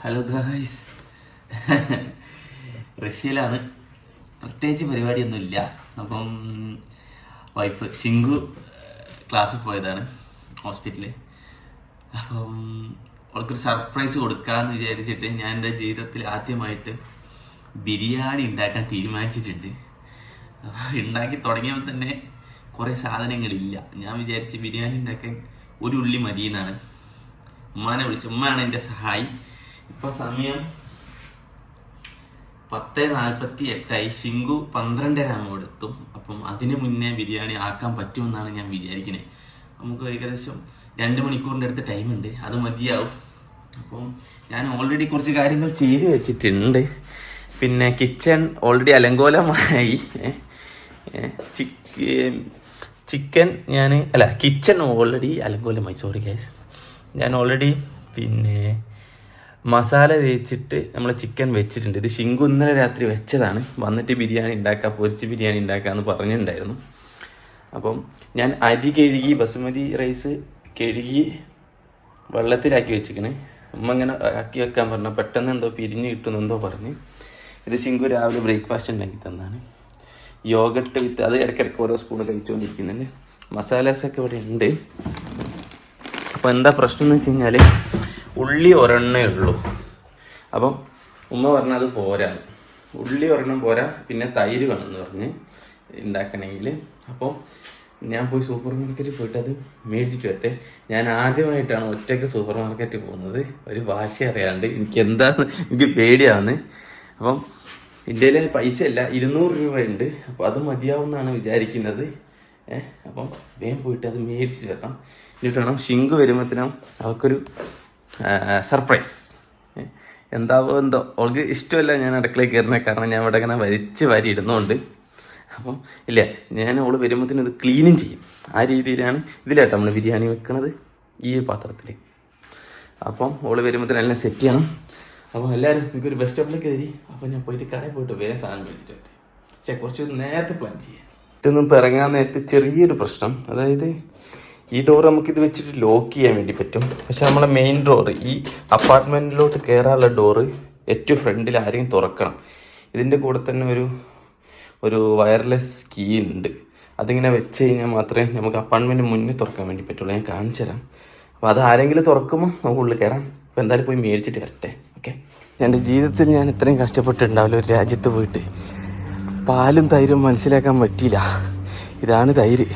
Hello guys, റഷ്യയിലാണ്. പ്രത്യേകിച്ച് പരിപാടിയൊന്നുമില്ല. അപ്പം വൈഫ് ഷിങ്കു ക്ലാസ്സിൽ പോയതാണ് ഹോസ്പിറ്റലിൽ. അപ്പം അവൾക്കൊരു സർപ്രൈസ് കൊടുക്കാമെന്ന് വിചാരിച്ചിട്ട് ഞാൻ എൻ്റെ ജീവിതത്തിൽ ആദ്യമായിട്ട് ബിരിയാണി ഉണ്ടാക്കാൻ തീരുമാനിച്ചിട്ടുണ്ട്. ഉണ്ടാക്കി തുടങ്ങിയപ്പോൾ തന്നെ കുറേ സാധനങ്ങളില്ല. ഞാൻ വിചാരിച്ച് ബിരിയാണി ഉണ്ടാക്കാൻ ഒരു ഉള്ളി മതി എന്നാണ്. ഉമ്മാനെ വിളിച്ചു. ഉമ്മയാണ് എൻ്റെ സഹായി. ഇപ്പോൾ സമയം 10:48. ഷിങ്കു 12:30 എത്തും. അപ്പം അതിന് മുന്നേ ബിരിയാണി ആക്കാൻ പറ്റുമെന്നാണ് ഞാൻ വിചാരിക്കണേ. നമുക്ക് ഏകദേശം 2 മണിക്കൂറിൻ്റെ അടുത്ത് ടൈമുണ്ട്. അത് മതിയാവും. അപ്പം ഞാൻ ഓൾറെഡി കുറച്ച് കാര്യങ്ങൾ ചെയ്ത് വെച്ചിട്ടുണ്ട്. പിന്നെ കിച്ചൺ ഓൾറെഡി അലങ്കോലമായി. കിച്ചൺ ഓൾറെഡി അലങ്കോലമായി. Sorry guys. ഞാൻ ഓൾറെഡി പിന്നെ മസാല തേച്ചിട്ട് നമ്മൾ ചിക്കൻ വെച്ചിട്ടുണ്ട്. ഇത് ഷിങ്കു ഇന്നലെ രാത്രി വെച്ചതാണ്. വന്നിട്ട് ബിരിയാണി ഉണ്ടാക്കാം, പൊരിച്ച് ബിരിയാണി ഉണ്ടാക്കാമെന്ന് പറഞ്ഞിട്ടുണ്ടായിരുന്നു. അപ്പം ഞാൻ അരി കഴുകി, ബസുമതി റൈസ് കഴുകി വെള്ളത്തിലാക്കി വെച്ചിരിക്കണേ. ഉമ്മ ഇങ്ങനെ ആക്കി വെക്കാൻ പറഞ്ഞു. പെട്ടെന്ന് എന്തോ പിരിഞ്ഞ് കിട്ടുന്നെന്തോ പറഞ്ഞ്. ഇത് ഷിങ്കു രാവിലെ ബ്രേക്ക്ഫാസ്റ്റ് ഉണ്ടാക്കി തന്നാണ്. യോഗട്ട് വിത്ത് അത് ഇടയ്ക്കിടയ്ക്ക് ഓരോ സ്പൂൺ കഴിച്ചുകൊണ്ടിരിക്കുന്നുണ്ട്. മസാലാസൊക്കെ ഇവിടെ ഉണ്ട്. അപ്പോൾ എന്താ പ്രശ്നം എന്ന് വെച്ച് കഴിഞ്ഞാൽ ഉള്ളി ഒരെണ്ണേ ഉള്ളൂ. അപ്പം ഉമ്മ പറഞ്ഞത് പോരാ, ഉള്ളി ഒരെണ്ണം പോരാ, പിന്നെ തൈര് വേണമെന്ന് പറഞ്ഞ് ഉണ്ടാക്കണമെങ്കിൽ. അപ്പോൾ ഞാൻ പോയി സൂപ്പർ മാർക്കറ്റിൽ പോയിട്ട് അത് മേടിച്ചിട്ട് വരട്ടെ. ഞാൻ ആദ്യമായിട്ടാണ് ഒറ്റയ്ക്ക് സൂപ്പർ മാർക്കറ്റിൽ പോകുന്നത്. ഒരു ഭാഷ അറിയാണ്ട് എനിക്ക് പേടിയാവുന്നത്. അപ്പം ഇന്ത്യയിലെ പൈസ അല്ല, 200 രൂപയുണ്ട്. അപ്പോൾ അത് മതിയാവുമെന്നാണ് വിചാരിക്കുന്നത്. അപ്പം വേഗം പോയിട്ട് അത് മേടിച്ചിട്ട് വരണം. എന്നിട്ട് വേണം ഷിങ്കു വരുമ്പോഴത്തേനും അവൾക്കൊരു സർപ്രൈസ്. എന്താവോ എന്തോ അവൾക്ക് ഇഷ്ടമല്ല ഞാൻ അടുക്കളയിൽ കയറുന്നത്. കാരണം ഞാൻ ഇവിടെ ഇങ്ങനെ വരി ഇടുന്നുണ്ട്. അപ്പം ഇല്ല, ഞാൻ അവൾ വരുമ്പോഴത്തേനും ഇത് ക്ലീനും ചെയ്യും. ആ രീതിയിലാണ് ഇതിലാട്ടോ നമ്മൾ ബിരിയാണി വെക്കണത്, ഈ പാത്രത്തിൽ. അപ്പം അവൾ വരുമ്പോഴത്തേനും എല്ലാം സെറ്റ് ചെയ്യണം. അപ്പോൾ എല്ലാവരും എനിക്കൊരു ബസ് സ്റ്റോപ്പിലേക്ക് തരി. അപ്പോൾ ഞാൻ പോയിട്ട് കടയിൽ പോയിട്ട് വേഗം സാധനം മേടിച്ചിട്ട് വരട്ടെ. പക്ഷേ കുറച്ച് നേരത്തെ പ്ലാൻ ചെയ്യാം. ഇതൊന്നും ഇപ്പോൾ ഇറങ്ങാൻ നേരത്തെ ചെറിയൊരു പ്രശ്നം. അതായത് ഈ ഡോർ നമുക്കിത് വെച്ചിട്ട് ലോക്ക് ചെയ്യാൻ വേണ്ടി പറ്റും. പക്ഷെ നമ്മളെ മെയിൻ ഡോറ്, ഈ അപ്പാർട്ട്മെൻറ്റിലോട്ട് കയറാനുള്ള ഡോറ് ഏറ്റവും ഫ്രണ്ടിൽ ആരെയും തുറക്കണം. ഇതിൻ്റെ കൂടെ തന്നെ ഒരു വയർലെസ് കീ ഉണ്ട്. അതിങ്ങനെ വെച്ച് കഴിഞ്ഞാൽ മാത്രമേ നമുക്ക് അപ്പാർട്ട്മെൻറ്റ് മുന്നിൽ തുറക്കാൻ വേണ്ടി പറ്റുള്ളൂ. ഞാൻ കാണിച്ചു തരാം. അപ്പോൾ അത് ആരെങ്കിലും തുറക്കുമ്പോൾ നമുക്ക് ഉള്ളിൽ കയറാം. അപ്പോൾ എന്തായാലും പോയി മേടിച്ചിട്ട് വരട്ടെ. ഓക്കെ. എൻ്റെ ജീവിതത്തിൽ ഞാൻ ഇത്രയും കഷ്ടപ്പെട്ടിട്ടുണ്ടാവില്ല. ഒരു രാജ്യത്ത് പോയിട്ട് പാലും തൈരും മനസ്സിലാക്കാൻ പറ്റിയില്ല. ഇതാണ് തൈര്.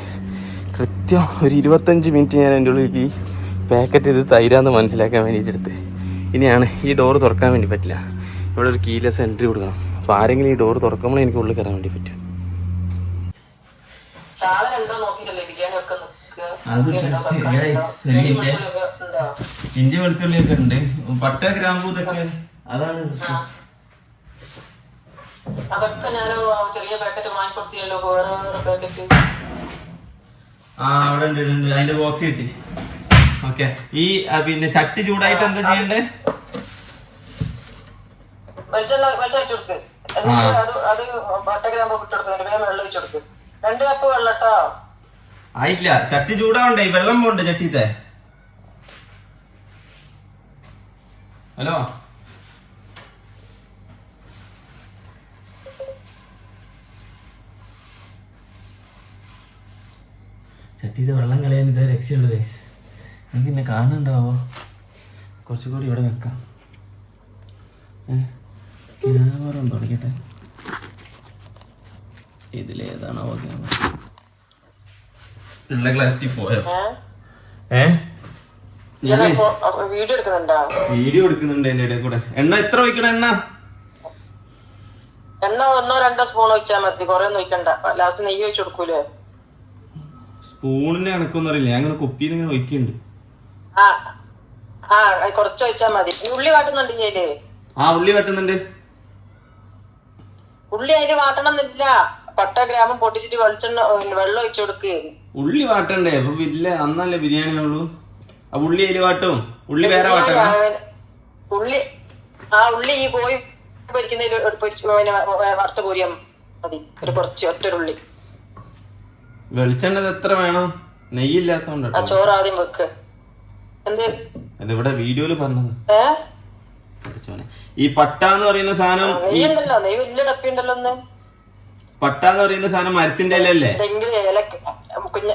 കൃത്യം ഒരു 25 മിനിറ്റ് ഞാൻ എൻ്റെ ഉള്ളിൽ ഈ പാക്കറ്റ് ഇത് തൈരാന്ന് മനസ്സിലാക്കാൻ വേണ്ടിയിട്ട് എടുത്ത്. ഇനിയാണ് ഈ ഡോറ് തുറക്കാൻ വേണ്ടി പറ്റില്ല. ഇവിടെ ഒരു കീലെസ് എൻട്രി കൊടുക്കണം. അപ്പോൾ ആരെങ്കിലും ഈ ഡോറ് തുറക്കുമ്പോൾ എനിക്ക് ഉള്ളിൽ കയറാൻ വേണ്ടി പറ്റും. ഇഞ്ചി വെളുത്തുള്ളിയൊക്കെ ഉണ്ട്, പട്ട ഗ്രാമ്പൂ ഇതൊക്കെ. അതാണ് അതൊക്കെ ഞാൻ ചെറിയ പാക്കറ്റ് വാങ്ങിക്കൊടുത്തില്ലല്ലോ. പാക്കറ്റ് അവിടെ ഉണ്ട്. അതിന്റെ ബോക്സ് കിട്ടി. ഓക്കെ. ഈ പിന്നെ ചട്ടി ചൂടായിട്ട് എന്താ ചെയ്യണ്ടേ? ആയിട്ടില്ല. ചട്ടി ചൂടാവണ്ടേ? വെള്ളം പോണ്ടേ ചട്ടിത്തെ? ഹലോ, ചട്ടിത്തെ വെള്ളം കളയാൻ ഇതേ രക്ഷയുള്ളൂ ഗൈസ്. എനിക്ക് എന്നെ കാണുന്നുണ്ടാവോ? കുറച്ചുകൂടി ഇവിടെ വെക്കാം. ക്യാമറ ഒന്ന് തുടങ്ങിട്ടെ. ഇതിലേതാണോ ഉള്ള ക്ലാരിറ്റി പോയോ? വീഡിയോ എടുക്കുന്നുണ്ട് എന്റെ ഇടയിൽ കൂടെ. എണ്ണ എത്ര ഒഴിക്കണം? എണ്ണ 1-2 സ്പൂൺ ഒഴിച്ചാൽ മതി. കൊറേ ഒന്നും ഒഴിക്കണ്ട. ലാസ്റ്റ് നെയ്യ് ഒഴിച്ചു കൊടുക്കൂലേ? സ്പൂണിന്റെ കണക്കൊന്നും അറിയില്ല. ഞാൻ അങ്ങനെ കുപ്പിയിൽ ഇങ്ങനെ ഒഴിക്കുന്നുണ്ട്. കുറച്ച് ഒഴിച്ചാൽ മതി. ഉള്ളി വാട്ടുന്നുണ്ട് ചെയ്യല്? ഉള്ളി വാട്ടുന്നുണ്ട്. ഉള്ളി അതില് വാട്ടണം എന്നില്ല. പട്ട ഗ്രാമം പൊട്ടിച്ചിട്ട് വെള്ളം ഒഴിച്ചു കൊടുക്കുക. ഉള്ളി വാട്ടണ്ടേ? അപ്പൊ ഇല്ല, അന്നല്ലേ ബിരിയാണി ഉള്ളൂ. അപ്പൊ ഉള്ളി അതില് വാട്ടും. ഉള്ളി വേറെ വാട്ടണം. ഉള്ളി ഈ കോഴി പൊരിക്കുന്നതിൽ വറുത്ത് കോരിയാ മതി. കുറച്ച് ഒറ്റൊരുള്ളി. വെളിച്ചെണ്ണ എത്ര വേണം? നെയ്യില്ലാത്തോണ്ട് ചോറ് ആദ്യം വെക്ക്. ഇവിടെ വീഡിയോയില് പറഞ്ഞത് ഈ പട്ട എന്ന് പറയുന്ന സാധനം നെയ്യുണ്ടല്ലോ, നെയ്യ് വലിയ ഡപ്പി ഉണ്ടല്ലോ ഒന്ന്. പട്ട എന്ന് പറയുന്ന സാധനം മരത്തിന്റെ ഇലല്ലേ? തെങ്ങില് കുഞ്ഞ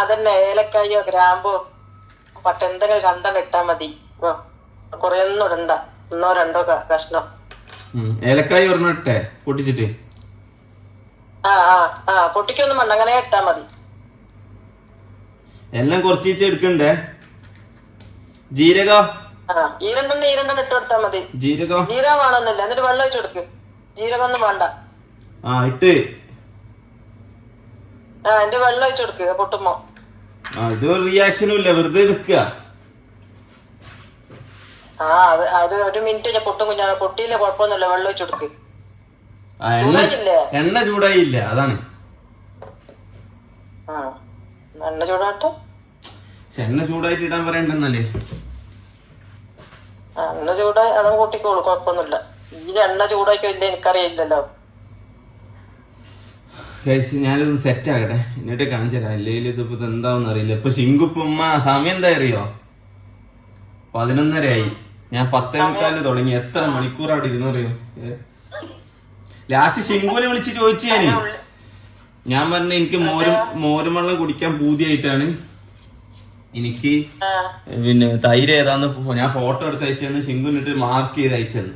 അതന്നെ, ഏലക്കായോ ഗ്രാമ്പോ പട്ട എന്തെങ്കിലും 2 ഇട്ടാ മതി. കൊറേ ഒന്നും ഇടണ്ട, 1 2 കഷ്ണം. ഏലക്കായ ഒരെണ്ണം ഇട്ടേ പൊട്ടിച്ചിട്ട്. പൊട്ടിക്കൊന്നും വേണ്ട, അങ്ങനെ ഇട്ടാ മതി. എല്ലാം കുറച്ച് എടുക്കണ്ടേ? ജീരകം ഈ രണ്ടെണ്ണം ഇട്ട് കൊടുത്താ മതി. ജീരകം വേണമെന്നില്ല. എന്നിട്ട് വെള്ളം ഒഴിച്ചു കൊടുക്ക്. ജീരകം ഒന്നും വേണ്ട. ഇട്ട് എന്റെ വെള്ളം ഒഴിച്ചു കൊടുക്കുക പൊട്ടുമ്പോ. ഇത് റിയാക്ഷനും ഇല്ല, വെറുതെ നിക്കുക. അത് 1 മിനിറ്റ് പൊട്ടും കുഞ്ഞാ. പൊട്ടിയില്ല കുഴപ്പമൊന്നുമില്ല, വെള്ളം ഒഴിച്ചു കൊടുക്ക്. എണ്ണ ചൂടായില്ല, അതാണ്. എണ്ണ ചൂടാട്ടെ. എണ്ണ ചൂടായിട്ട് ഇടാൻ പറയണ്ടെന്നല്ലേ? എണ്ണ ചൂടായി അതും കൂട്ടിക്കോളൂ, കുഴപ്പമൊന്നുമില്ല. ഈ എണ്ണ ചൂടാക്കിയോ ഇല്ല എനിക്കറിയില്ലല്ലോ. ഞാനിതൊന്ന് സെറ്റ് ആകട്ടെ, എന്നിട്ട് കാണിച്ചു തരാം. അല്ലെങ്കിൽ ഇതിപ്പോ എന്താവെന്ന് അറിയില്ല. ഇപ്പൊ ശിങ്കുപ്പുമ്മ സമയം എന്താ അറിയോ? 11:30 ആയി. ഞാൻ 10:45 തുടങ്ങി. എത്ര മണിക്കൂർ അവിടെ ഇരുന്നു അറിയോ? ലാസ്റ്റ് ശിങ്കുവിനെ വിളിച്ച് ചോദിച്ചു ഞാൻ പറഞ്ഞ എനിക്ക് മോരും വെള്ളം കുടിക്കാൻ പൂതിയായിട്ടാണ്. എനിക്ക് പിന്നെ തൈര് ഏതാന്ന് ഞാൻ ഫോട്ടോ എടുത്ത് അയച്ചെന്ന് ശിങ്കുന്നിട്ട് മാർക്ക് ചെയ്ത് അയച്ചെന്ന്.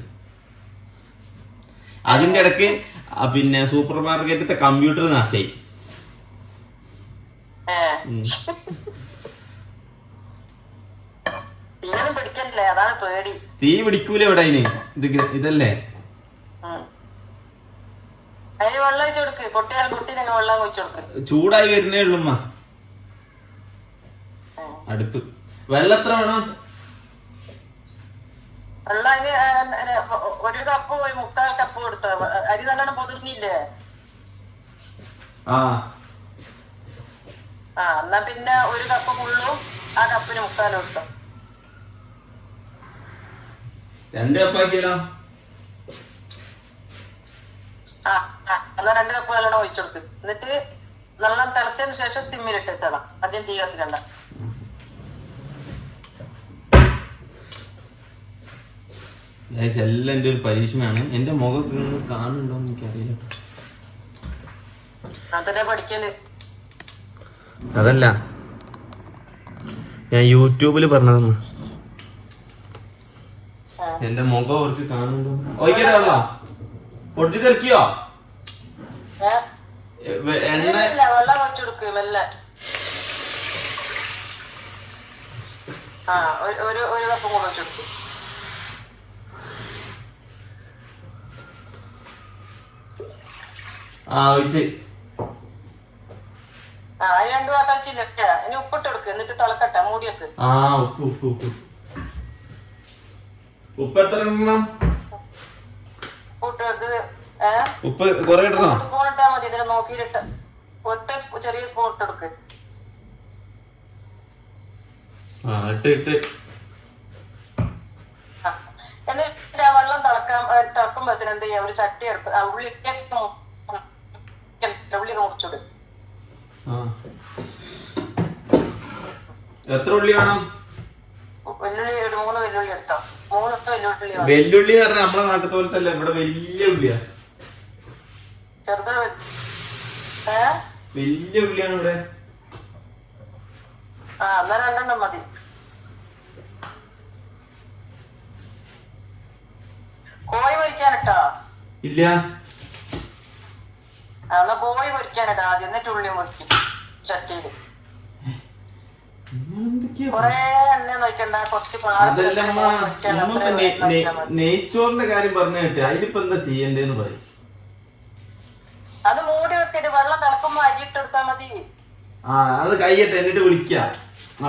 അതിന്റെ ഇടക്ക് പിന്നെ സൂപ്പർ മാർക്കറ്റിലത്തെ കമ്പ്യൂട്ടർ നാശായി. തീ പിടിക്കൂല ഇവിടെ അതിന്. ഇതല്ലേ ചൂടായി വരുന്നേ ഉള്ളുമ്മ. അടുപ്പ് വെള്ളം എത്ര വേണം? വെള്ളം 1 കപ്പ് 3/4 കപ്പ് കൊടുത്ത അരി നല്ലോണം പൊതിർന്നില്ലേ? എന്നാ പിന്നെ 1 കപ്പ് ഫുള്ളും ആ കപ്പിന് 3/4 കൊടുത്ത. 2 കപ്പാക്കിയാലോ? എന്നാ 2 കപ്പ് നല്ലോണം ഒഴിച്ചെടുക്ക്. എന്നിട്ട് നല്ലോണം തിളച്ചതിന് ശേഷം സിമ്മിലിട്ട് വെച്ചാലാം. ആദ്യം തീ കത്തിക്കണ്ട. എല്ലാം എന്റെ ഒരു പരീക്ഷണമാണ്. എന്റെ മുഖം കാണുന്നുണ്ടോ എന്ന് എനിക്കറിയില്ല. അതല്ല, ഞാൻ യൂട്യൂബില് പറഞ്ഞതൊന്നും. എന്റെ മുഖം അവർക്ക് കാണുന്നുണ്ടോ? ഓയിക്കട്ടെ, വന്നോ പൊട്ടി തെറിക്കോ? വെള്ളം വെച്ചെടുക്ക് മെല്ലെ. ഒരു കപ്പ് കൂടെ വെച്ചെടുക്കും. ഒഴിച്ച് 2 വാട്ട വെച്ചില്ല. ഇനി ഉപ്പിട്ട് എടുക്ക്. എന്നിട്ട് തിളക്കട്ടെ, മൂടി വെക്ക്. ഉപ്പ് എത്ര ഇടണം? ഉപ്പ് കൊറേ ഇടണോ? സ്പൂൺ ഇട്ടാ മതി. ഇതിനെ നോക്കിയിട്ട് ഒറ്റ ചെറിയ സ്പൂൺ ഇട്ടെടുക്ക്. ഇട്ട് എന്നിട്ട് ആ വെള്ളം തിളക്കുമ്പോഴത്തേന് എന്ത് ചെയ്യാ? ഒരു ചട്ടി എടുപ്പ്. ഉള്ളി മുറിച്ചിട്. എത്ര ഉള്ളി വേണം? വെല്ലുള്ളി 3 വെല്ലുള്ളി എടുത്തോ. 3 വെല്ലുള്ളി. വെല്ലുള്ളി എന്ന് പറഞ്ഞാൽ നമ്മളെ നാട്ടിൽ പോലത്തെ അല്ല, ഇവിടെ വലിയ ഉള്ളിയാ. വലിയ ഉള്ളിയാണ് ഇവിടെ. എന്നാ 2 മതി. കോഴി പൊരിക്കാനിട്ടോ? ഇല്ല. എന്നാ കോഴി പൊരിക്കാനിട്ടാ ആദ്യം. എന്നിട്ട് ഉള്ളി മുറിക്കും ചട്ടിയില്. കൊറേ എണ്ണ നോക്കണ്ട, കുറച്ച്. നെയ്ച്ചോറിന്റെ കാര്യം പറഞ്ഞു കേട്ടെ, അതിലിപ്പോ എന്താ ചെയ്യണ്ടേന്ന് പറയും. അത് മൂടി വെക്കരുത്. വെള്ളം തിളക്കുമ്പോ അരിയിട്ടെടുത്താ മതി. അത് കഴിയട്ടെ, എന്നിട്ട് വിളിക്കാം.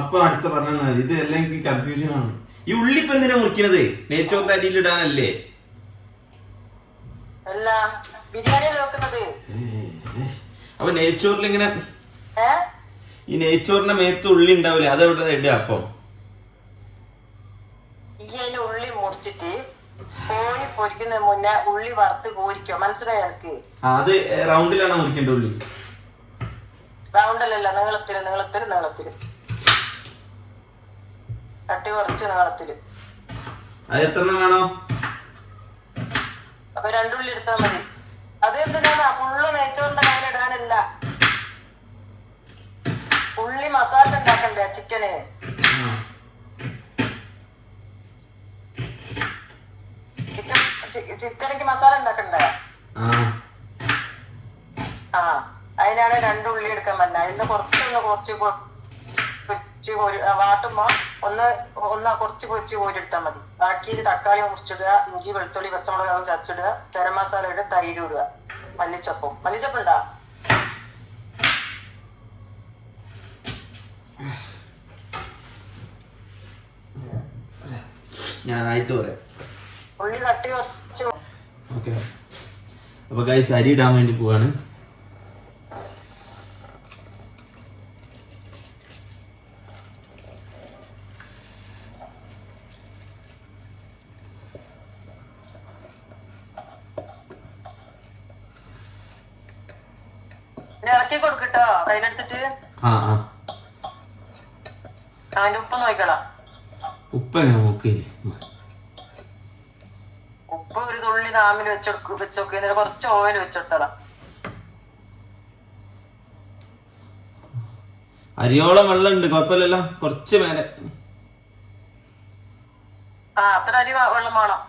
അപ്പൊ അടുത്ത പറഞ്ഞാൽ മതി. ഇത് എല്ലാം എനിക്ക് കൺഫ്യൂഷൻ ആണ്. ഈ ഉള്ളിപ്പ് എന്തിനാ മുറിക്കണത്? നെയ്ച്ചോറിന്റെ അരിയിൽ ഇടാനല്ലേ? അല്ല, ബിരിയാണിയിൽ വെക്കുന്നത്. അപ്പൊ നെയ്ച്ചോറിൽ ഇങ്ങനെ ഈ നെയ്ച്ചോറിന്റെ മേത്ത് ഉള്ളി ഉണ്ടാവില്ലേ, അതെവിടെ ഇടുക? അപ്പം ഈ ഉള്ളി മുറിച്ചിട്ട് കോഴി പൊരിക്കുന്ന മുന്നേ ഉള്ളി വറുത്ത് കോരിക്കോ. മനസ്സിലായോ എനിക്ക്? അത് റൗണ്ടിലാണോ മുറിക്കേണ്ട ഉള്ളി? റൗണ്ടിലല്ല, നീളത്തില് കട്ടി കുറച്ച് നീളത്തില്. അത് എത്ര വേണം? അപ്പൊ 2 ഉള്ളി എടുത്താൽ മതി. അത് എന്തിനാണ് ഫുള്ള് നെയ്ച്ചോറിന്റെ അങ്ങനെ ഇടാനല്ല, ഉള്ളി മസാല ഉണ്ടാക്കണ്ടേ ചിക്കന്. ചിക്കനിക്ക് മസാല ഉണ്ടാക്കണ്ടേ? ആ, അതിനാണ് 2 ഉള്ളി എടുക്കാൻ പറ്റില്ല. അതിന് കുറച്ച് വാട്ടുമ്പോ കുറച്ച് പൊരിച്ച് കോരിയെടുത്താൽ മതി. ബാക്കി തക്കാളി മുറിച്ചിടുക, ഇഞ്ചി വെളുത്തുള്ളി പച്ചമുളക് ചതച്ചിടുക, ഗരം മസാല ഇടുക, തൈര് ഇടുക, മല്ലിച്ചപ്പ് ഉണ്ടാ? ഞാനായിട്ട് പറയാം. ഉള്ളി കട്ടി കുറച്ച്. ഓക്കെ, അപ്പൊ ഗൈസ് അരി ഇടാൻ വേണ്ടി പോവാണ്. ഇറക്കി കൊടുക്കട്ടോ കയ്യിലെടുത്തിട്ട്. അവന്റെ ഉപ്പ് നോക്കണം. ഉപ്പ് എങ്ങനെ നോക്കിയില്ലേ? ഉപ്പ് ഒരു തുള്ളി നാമിൽ വെച്ചോക്കി, എന്നിട്ട് കുറച്ച് ഓയിൽ വെച്ചെടുത്തടാം. അരിയോളം വെള്ളം ഉണ്ട്, കുഴപ്പമില്ലല്ലോ. കുറച്ച് മേലെ. അത്ര അരി വെള്ളം വേണം.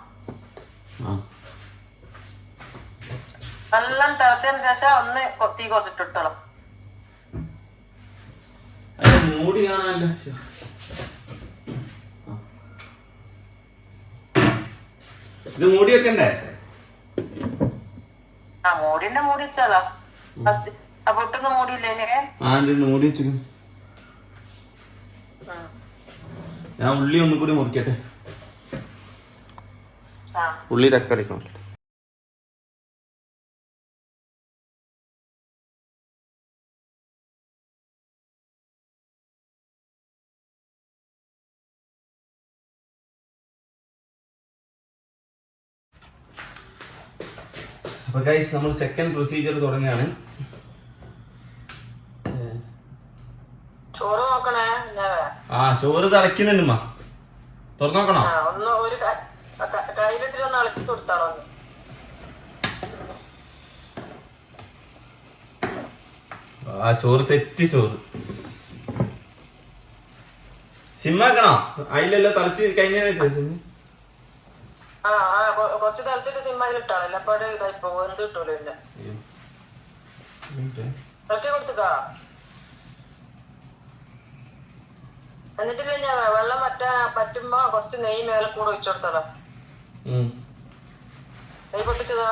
നല്ല തിളച്ചതിന് ശേഷം ഒന്ന് തീ കുറച്ചിട്ടെടുത്തോളാം. മൂടി കാണാനല്ല. ഇത് മൂടി വെക്കണ്ടേ? മൂടി വെച്ചാളാ. പൊട്ടുന്ന മൂടിയില്ലേ? മൂടി വെച്ചു. ഞാൻ ഉള്ളി ഒന്നും കൂടി മുറിക്കട്ടെ. ഉള്ളി തക്കാളി നോക്കട്ടെ. അപ്പൊ ഗൈസ് നമ്മൾ സെക്കൻഡ് പ്രൊസീജിയർ തുടങ്ങുകയാണ്. ചോറ് നോക്കണേ. ചോറ് തിളക്കുന്നുണ്ട്. തുറന്നു നോക്കണോ? ഒന്ന് ഒരു കയ്യിലിട്ടിട്ട് ഒന്ന് ഇളക്കി കൊടുത്താളോ. ചോറ് സെറ്റ്. ചോറ് സിമ്മാക്കണോ? അതിലല്ലോ തളിച്ച് കഴിഞ്ഞ കുറച്ച് തളിച്ചിട്ട് സിമ്മായിൽ ഇട്ടാണല്ലോ. അപ്പൊ ഇതായിപ്പോ എന്ത് കിട്ടൂലോ. ഇല്ല ഇളക്കി കൊടുത്തുക്കാ. എന്നിട്ടില്ല, ഞാൻ വെള്ളം പറ്റുമ്പോ കുറച്ച് നെയ്യ് മേലെ കൂടെ ഒഴിച്ചു കൊടുത്തതാ. നെയ്യ് പൊട്ടിച്ചതാ.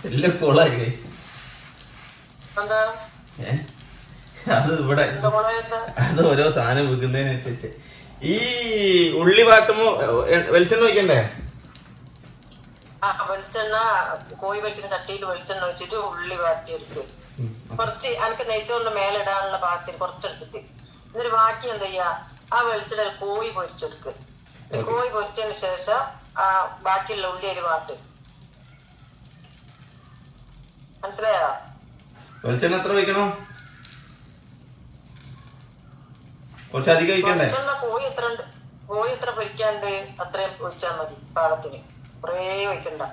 എല്ലാം കൊളായി ഗൈസ്. എന്താ അത് ഇവിടെ അത് ഓരോ സാധനം വെക്കുന്നതിനനുസരിച്ച്. ഈ ഉള്ളി വാട്ടുമ്പോ വെളിച്ചെണ്ണ ഒഴിക്കണ്ടേ? വെളിച്ചെണ്ണ കോഴി വയ്ക്കുന്ന ചട്ടിയിൽ വെളിച്ചെണ്ണ ഒഴിച്ചിട്ട് ഉള്ളി വാട്ടിയെടുക്കും. കുറച്ച് എനിക്ക് നെയ്ച്ചോറിന്റെ മേലെ ഇടാനുള്ള പാകത്തിന് കുറച്ചെടുത്തിട്ട്, എന്നിട്ട് ബാക്കി എന്താ ചെയ്യാ, ആ വെളിച്ചെണ്ണ കോഴി പൊരിച്ചെടുക്കും. കോഴി പൊരിച്ചതിന് ശേഷം ബാക്കിയുള്ള ഉള്ളി അരി വാട്ട്. മനസ്സിലായോ? വെളിച്ചെണ്ണ എത്ര ഒഴിക്കണം? കുറച്ചധികം ഒഴിക്കണ്ടേ? കോഴി എത്ര പൊരിക്കാണ്ട് അത്രയും ഒഴിച്ചാൽ മതി പാകത്തിന്. കുറേ ഒഴിക്കണ്ട.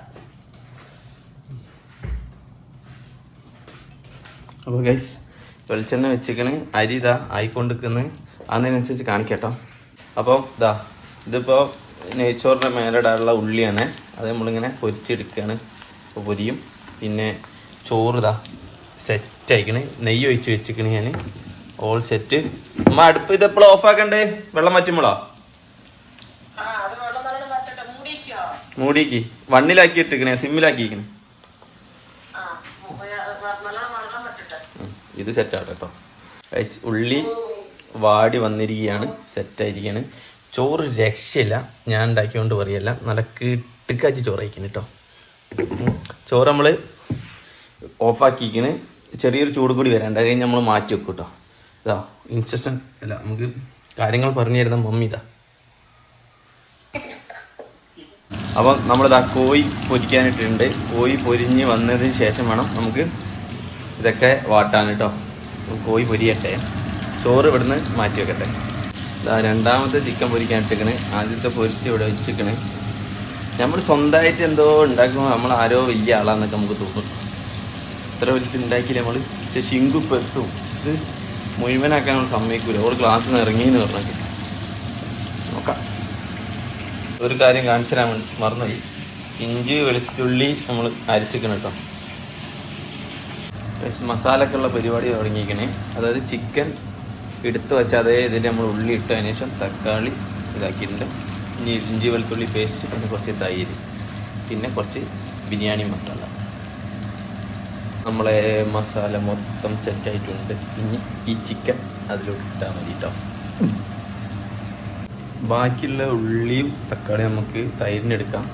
അപ്പോൾ ഗൈസ് വെളിച്ചെണ്ണ വെച്ചിക്കണ്. അരി ഇതാ ആയിക്കൊണ്ടിരിക്കുന്നത്. അതിനനുസരിച്ച് കാണിക്കട്ടോ. അപ്പോൾ ഇതിപ്പോൾ നെയ്ച്ചോറിൻ്റെ മേലിടാനുള്ള ഉള്ളിയാണ്. അത് നമ്മളിങ്ങനെ പൊരിച്ചെടുക്കുകയാണ്. അപ്പോൾ പൊരിയും. പിന്നെ ചോറ് സെറ്റ് ആയിക്കണ്. നെയ്യ് ഒഴിച്ച് വെച്ചിക്കണ് ഞാൻ. All set. അടുപ്പ് ഇതെപ്പോഴും ഓഫാക്കണ്ടേ? വെള്ളം മാറ്റുമ്പോഴോ? മൂടിക്ക്. വണ്ണിലാക്കി ഇട്ടിക്കണേ, സിമ്മിലാക്കിക്കണേ. ഇത് സെറ്റാണ് കേട്ടോ. ഉള്ളി വാടി വന്നിരിക്കുകയാണ്, സെറ്റായിരിക്കുകയാണ്. ചോറ് രക്ഷയില്ല. ഞാൻ ഉണ്ടാക്കിയോണ്ട് പറയല്ല, നല്ല കിട്ടുക്കാച്ചി ചോറ് കഴിക്കുന്നു കേട്ടോ. ചോറ് നമ്മൾ ഓഫാക്കിക്കണ്. ചെറിയൊരു ചൂട് കൂടി വരാണ്ട്. അത് കഴിഞ്ഞ് നമ്മൾ മാറ്റി വെക്കും കേട്ടോ. ഇൻസ്റ്റന്റ് അല്ല, നമുക്ക് കാര്യങ്ങൾ പറഞ്ഞു തരുന്ന മമ്മി അപ്പം നമ്മളിതാ കോഴി പൊരിക്കാനിട്ടിട്ടുണ്ട്. കോഴി പൊരിഞ്ഞ് വന്നതിന് ശേഷം വേണം നമുക്ക് ഇതൊക്കെ വാട്ടാൻ കേട്ടോ. കോഴി പൊരിയട്ടെ. ചോറ് ഇവിടുന്ന് മാറ്റി വെക്കട്ടെ. രണ്ടാമത്തെ ചിക്കൻ പൊരിക്കാൻ ഇട്ടിക്കണ്. ആദ്യത്തെ പൊരിച്ച് ഇവിടെ വെച്ചിക്കണ്. നമ്മൾ സ്വന്തമായിട്ട് എന്തോ ഉണ്ടാക്കുമ്പോൾ നമ്മൾ ആരോ വലിയ ആളാന്നൊക്കെ നമുക്ക് തോന്നും. ഇത്ര വലിയ ഉണ്ടാക്കി നമ്മൾ. പക്ഷെ ശിങ്കു ഇപ്പം എത്തും. ഇത് മുഴുവനാക്കാൻ നമ്മൾ സമ്മതിക്കൂല. ഓൾ ക്ലാസ്സിൽ നിന്ന് ഇറങ്ങിയെന്ന് പറഞ്ഞിട്ട് നോക്കാം. ഒരു കാര്യം കാണിച്ചു തരാൻ മറന്നുപോയി. ഇഞ്ചി വെളുത്തുള്ളി നമ്മൾ അരച്ചിക്കണം കേട്ടോ. മസാലക്കുള്ള പരിപാടി തുടങ്ങിയിരിക്കണേ. അതായത് ചിക്കൻ എടുത്ത് വെച്ച അതേ ഇതിൽ നമ്മൾ ഉള്ളി ഇട്ടതിന് ശേഷം തക്കാളി ഇതാക്കിയിട്ടുണ്ട്. ഇനി ഇഞ്ചി വെളുത്തുള്ളി പേസ്റ്റ്, പിന്നെ കുറച്ച് തൈര്, പിന്നെ കുറച്ച് ബിരിയാണി മസാല. നമ്മളെ മസാല മൊത്തം സെറ്റായിട്ടുണ്ട്. ഇനി ഈ ചിക്കൻ അതിലോട്ട് ഇട്ടാൽ മതി കേട്ടോ. ബാക്കിയുള്ള ഉള്ളിയും തക്കാളിയും നമുക്ക് തൈരിനെടുക്കാം.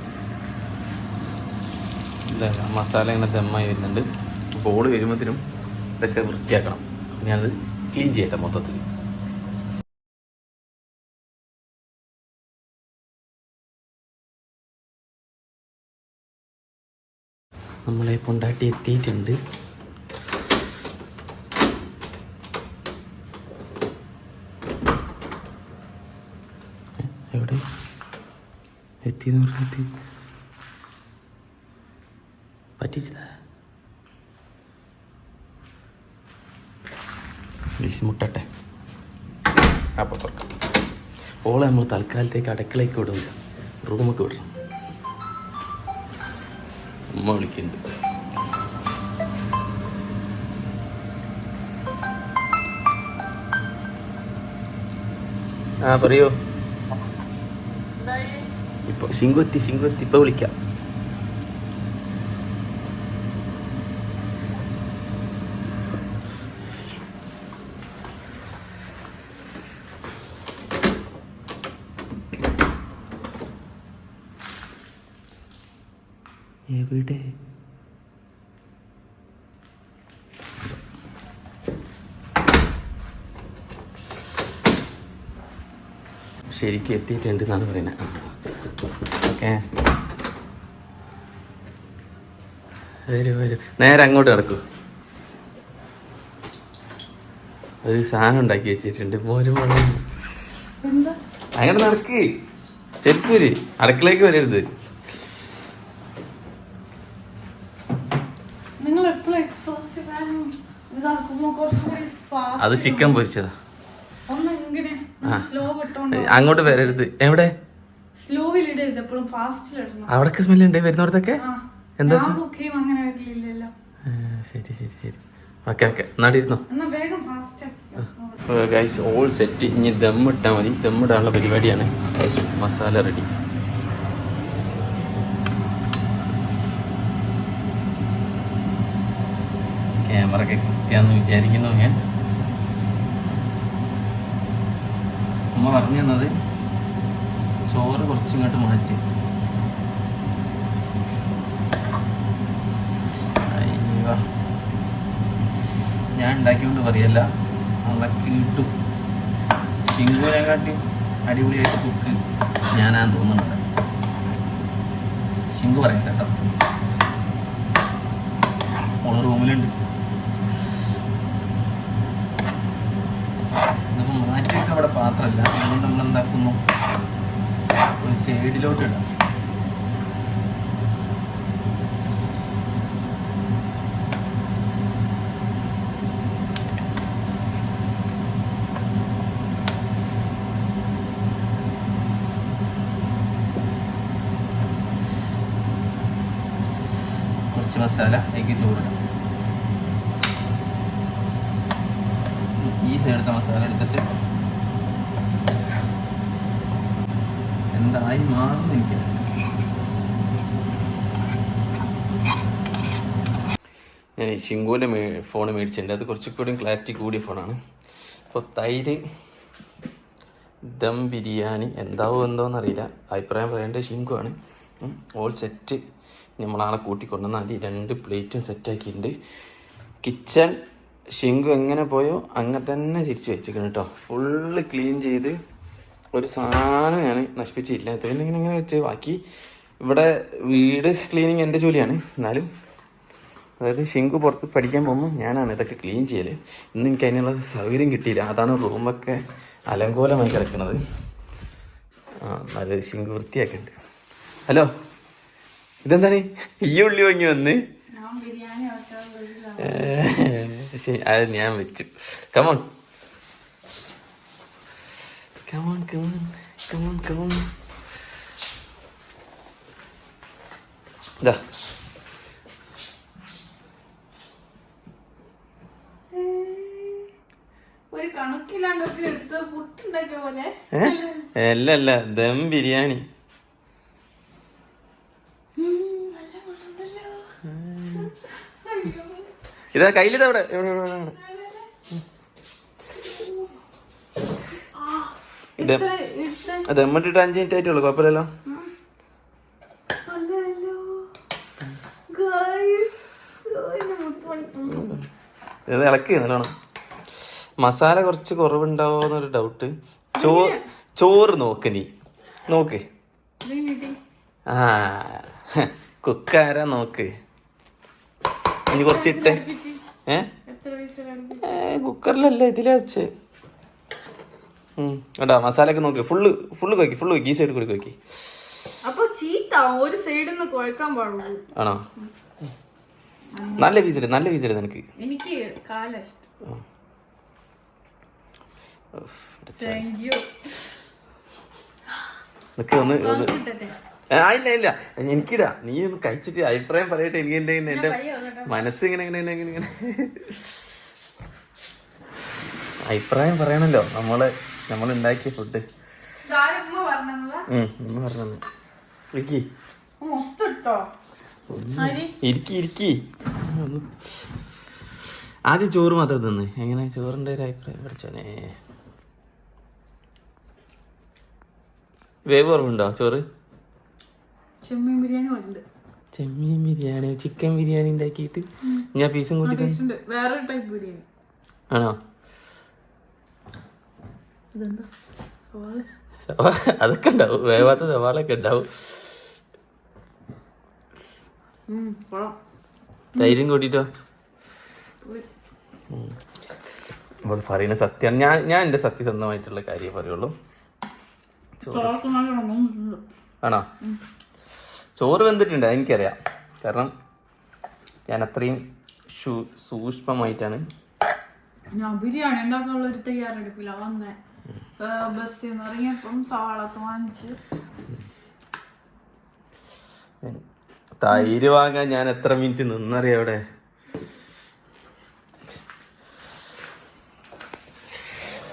ഇല്ല, മസാല ഇങ്ങനെ ദമ്മായി വരുന്നുണ്ട്. ബോൾ വരുമ്പോഴത്തേനും ഇതൊക്കെ വൃത്തിയാക്കണം. ഞാനത് ക്ലീൻ ചെയ്യട്ടെ മൊത്തത്തിൽ. നമ്മളെ പൊണ്ടാട്ടി എത്തിയിട്ടുണ്ട്. എവിടെ എത്തിയെന്ന് പറഞ്ഞെത്തി പറ്റിച്ചതാ. മുട്ടട്ടെ അപ്പം തുറക്കാം. ഓളെ നമ്മൾ തൽക്കാലത്തേക്ക് അടുക്കളയ്ക്ക് വിടില്ല, റൂമൊക്കെ വിടണം. ഉമ്മ വിളിക്കുന്നുണ്ട്. ആ പറയൂ. ഇപ്പൊ ശിങ്കുത്തി ഇപ്പൊ വിളിക്കാം. എവിടെ ശരിക്കും എത്തിയിട്ടുണ്ട് എന്നാണ് പറയുന്നത്. ഓക്കെ, വരൂ. നേരെ അങ്ങോട്ട് നടക്കൂ. ഒരു സാധനം ഉണ്ടാക്കി വെച്ചിട്ടുണ്ട്. മോരും അങ്ങനെ നടക്ക്. ചെരുപ്പൂര് അടുക്കളയ്ക്ക് വരരുത്. അത് ചിക്കൻ പൊരിച്ചതാ. അങ്ങോട്ട് വരരുത്. എവിടെ അവിടൊക്കെ സ്മെല്ലുണ്ട് വരുന്നോടത്തൊക്കെ. എന്താ ശരി ഓക്കെ നാട്ടിരുന്നോ. Guys all set. ഇനി ദമ്മിട്ടാൽ മതി. ദമ്മിടാനുള്ള പരിപാടിയാണ്. മസാല റെഡി. ക്യാമറ ഒക്കെ കൃത്യാന്ന് വിചാരിക്കുന്നു ഞാൻ. അമ്മ പറഞ്ഞു തന്നത് ചോറ് കുറച്ചിങ്ങോട്ട് മാറ്റി. ഞാൻ ഉണ്ടാക്കിക്കൊണ്ട് പറയല്ല, നമ്മളൊക്കെ കിട്ടും. ശിങ്കുവിനെക്കാട്ടി അടിപൊളിയായിട്ട് കുക്ക് ഞാനാന്ന് തോന്നുന്നുണ്ട്. ശിങ്കു പറയണ്ട കേട്ടോ, ഓള് റൂമിലുണ്ട്. ഇതിപ്പോൾ മാറ്റിയൊക്കെ അവിടെ പാത്രമില്ല, അതുകൊണ്ട് നമ്മൾ എന്താക്കുന്നു, ഒരു സൈഡിലോട്ട് ഇടാം. കുറച്ച് മസാല അതിലേക്ക് ചോറിടാം. ഈ സൈഡത്തെ മസാല എടുത്തിട്ട് എന്തായി മാറുന്നു എനിക്ക്. ഞാൻ ശിങ്കുവിൻ്റെ ഫോൺ മേടിച്ചിട്ടുണ്ട്. അത് കുറച്ചുകൂടി ക്ലാരിറ്റി കൂടിയ ഫോണാണ്. അപ്പോൾ തൈര് ദം ബിരിയാണി എന്തോന്നറിയില്ല, അഭിപ്രായം പറയേണ്ടത് ശിങ്കുവാണ്. ഓൾ സെറ്റ് നമ്മളാളെ കൂട്ടിക്കൊണ്ടുവന്നാൽ മതി. 2 പ്ലേറ്റും സെറ്റാക്കിയിട്ടുണ്ട്. കിച്ചൺ ശിങ്കു എങ്ങനെ പോയോ അങ്ങനെ തന്നെ തിരിച്ച് വെച്ചിരിക്കണം കേട്ടോ. ഫുള്ള് ക്ലീൻ ചെയ്ത് ഒരു സാധനം ഞാൻ നശിപ്പിച്ചില്ല. ഇങ്ങനെ വെച്ച് ബാക്കി ഇവിടെ വീട് ക്ലീനിങ് എൻ്റെ ജോലിയാണ്. എന്നാലും അതായത് ശിങ്കു പുറത്ത് പഠിക്കാൻ പോകുമ്പോൾ ഞാനാണ് ഇതൊക്കെ ക്ലീൻ ചെയ്യൽ. ഇന്ന് എനിക്ക് അതിനുള്ള സൗകര്യം കിട്ടിയില്ല. അതാണ് റൂമൊക്കെ അലങ്കോലമായി കിടക്കണത്. നല്ല ശിങ്ക് വൃത്തിയാക്കിണ്ട്. ഹലോ, ഇതെന്താണ് ഈ ഉള്ളി വാങ്ങി വന്ന്? അത് ഞാൻ വെച്ചു. Come on come on come on come on come on. ഇതാ ഒരു കണക്കിലാണ്ടൊക്കെ എടുത്ത് പുട്ടുണ്ടാക്കിയ പോലെ. അല്ല ദം ബിരിയാണി. ഇതാ കയ്യിലിതാ ഇവിടെ. ദമ്മിട്ടിട്ട് 5 മിനിറ്റ് ആയിട്ടുള്ളൂ, കുഴപ്പമില്ലല്ലോ. ഇത് ഇളക്കി നല്ലോണം. മസാല കുറച്ച് കുറവുണ്ടാവോന്നൊരു ഡൗട്ട്. ചോറ് നോക്ക്, നീ നോക്ക്. ആ കുക്കാരാ നോക്ക്. ഇനി കുറച്ചിട്ട് കുക്കറിലല്ല ഇതിലാ വെച്ച്. കേട്ടാ മസാലയൊക്കെ നോക്ക്. ഫുള്ള് കൊയ്ക്ക്. ഈ സൈഡ് കൂടി കൊയ്ക്ക്. ആണോ? നല്ല പീസിട് നിനക്ക്. എനിക്ക് ഇല്ല എനിക്കിടാ. നീ ഒന്ന് കഴിച്ചിട്ട് അഭിപ്രായം പറയട്ടെ. എനിക്ക് എന്റെ മനസ്സ് ഇങ്ങനെ അഭിപ്രായം പറയണല്ലോ. നമ്മൾ ഉണ്ടാക്കിയ ഫുഡ്. ഇരിക്കി. ആദ്യം ചോറ് മാത്രം തിന്ന്. എങ്ങനെ ചോറിന്റെ ഒരു അഭിപ്രായം പഠിച്ചോനെ? വേവ് കുറവുണ്ടോ ചോറ്? ചെമ്മീൻ ബിരിയാണി ചിക്കൻ ബിരിയാണി ഉണ്ടാക്കിയിട്ട് ഞാൻ പീസും കൂട്ടി. വേറെ ടൈപ്പ് ബിരിയാണി ആണോ? അതൊക്കെ ഉണ്ടാവും. വേവാത്ത സവാളൊക്കെ ഉണ്ടാവും. തൈരും കൂട്ടിട്ടോ. നമ്മൾ പറയുന്ന സത്യമാണ്. ഞാൻ എൻ്റെ സത്യസന്ധമായിട്ടുള്ള കാര്യം പറയുള്ളൂ. ആണോ? ചോറ് വെന്തിട്ടുണ്ട്, എനിക്കറിയാം. കാരണം ഞാൻ അത്രയും സൂക്ഷ്മമായിട്ടാണ്. ഞാൻ ബിരിയാണി ഉണ്ടാക്കാനുള്ള ഒരു തയ്യാറെടുപ്പില്ല വന്നേ. ബസ്സിൽ നിന്ന് ഇറങ്ങിയപ്പം സവാളൊക്കെ വാങ്ങിച്ച്. തൈര് വാങ്ങാൻ ഞാൻ എത്ര മിനിറ്റ് നിന്നറിയാം അവിടെ.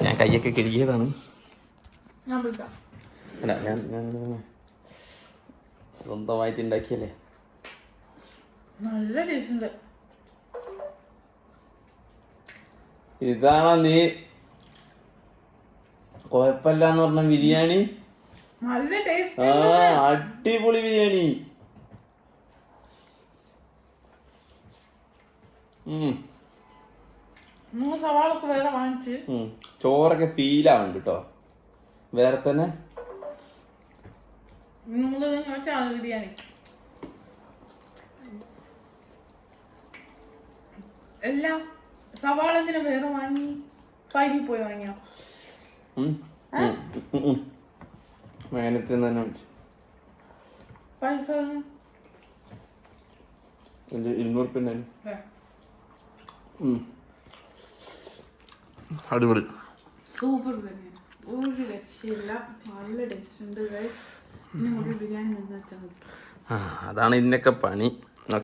ഞാൻ കയ്യൊക്കെ കഴുകിയതാണ്. അല്ല ഞാൻ സ്വന്തമായിട്ട് ഉണ്ടാക്കിയല്ലേ. നല്ല ടേസ്റ്റ് ഉണ്ട്. ഇതാണോ നീ കുഴപ്പമില്ലാന്ന് പറഞ്ഞ ബിരിയാണി? നല്ല ടേസ്റ്റ്. അടിപൊളി ബിരിയാണി. സവാളൊക്കെ വേറെ വാങ്ങിച്ച്. ചോറൊക്കെ ഫീലാവുന്നുണ്ട് കേട്ടോ. വേറെ തന്നെ ബിരിയാണി എല്ലാം. സവാള എന്തിനാ വേറെ വാങ്ങി? ഫൈവിൽ പോയി വാങ്ങിയോ? പൈസ 200 അടിപൊളി സൂപ്പർ ബിരിയാണി. ഒരു രക്ഷയില്ല. നല്ല ടേസ്റ്റ് ഉണ്ട്. ബിരിയാണി നിന്ന് വെച്ചാൽ അതാണ് ഇതിനൊക്കെ പണി.